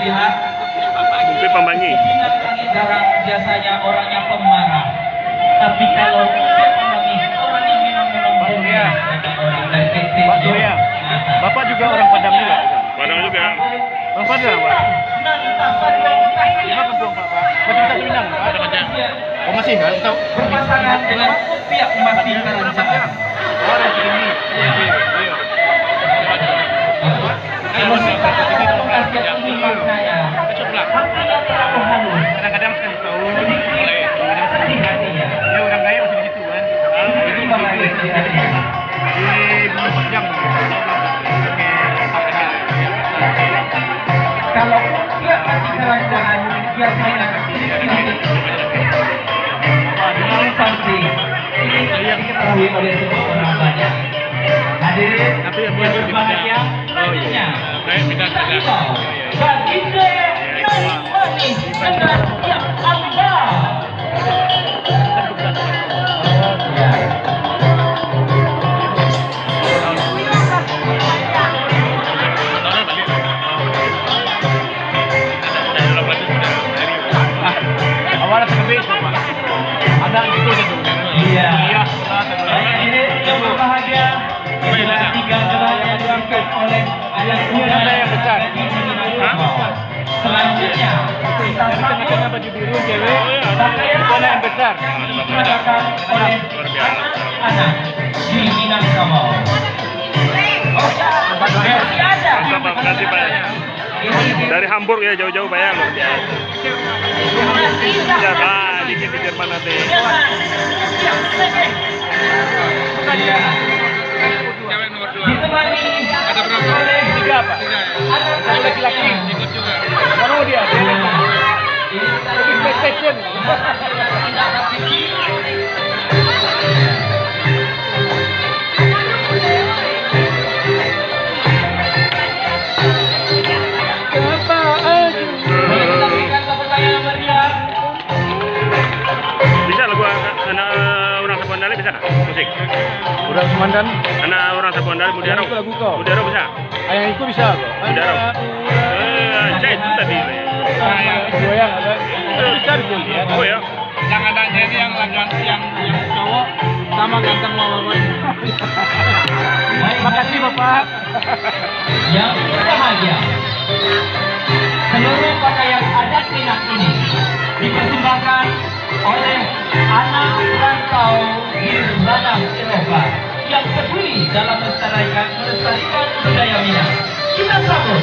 lihat. Bukti Pambangi. Pimpinan Pangandaran biasanya orangnya pemarah. Tapi kalau Bukti Pambangi orang yang memang Surya. orang dari PT. Pak Surya. Bapak juga orang Padang juga? Padang juga. Orang Padang, Pak? Gimana kampung Pak? Masih bisa Minang, Pak? Oh masih kan? Tahu? Berpasangan dengan pihak Mati Karangjaan. Oh, ada ini. Iya. Kalau kita mengasihat ini maknanya, artinya terlalu halus. Kadang-kadang sekali tahu. Kadang sedih hatinya. Ya orang kaya masih di situ kan? Itu bahaya di hatinya. Di Bukit Jam. Kalau pihak Mati Karangjaan biasanya ini something yang diketahui oleh semua orang banyak. Hadirin yang berbahagia, selanjutnya kita himbau baginda yang manis dengan yang anda. Awalnya terkebis, Pak. Ada gitu gitu. Iya. Iya. Hadirin yang berbahagia, inilah tiga gelar yang diangkat oleh ayah muda yang besar. Selanjutnya kita sambut Tengah-tengah baju biru cewek. pakaian Itu yang besar. yang diperagakan oleh anak-anak di Minangkabau. Oh ya, masih ada. Terima kasih Pak. Dari Hamburg ya jauh-jauh Pak ya. Ya Pak, dikit di Jerman nanti. Iya. Ditemani oleh Tiga, Pak. anak Laki-laki. Baru dia. Lagi PlayStation. Bisa lagu anak orang Sapondali bisa musik. Udah Komandan. Anak orang Sapondali Mudaro. Itu lagu kau. Mudaro bisa. Ayang itu bisa kok. Mudaro. Cek itu tadi. Goyang ada. Bisa dilihat. Oh ya. Yang adanya ini yang cowok sama ganteng lawan. Makasih Bapak. Yang berbahagia, seluruh pakaian adat Minang ini dipersembahkan oleh anak rantau di Ladang Eropa yang peduli dalam melestarikan budaya Minang. Kita sambut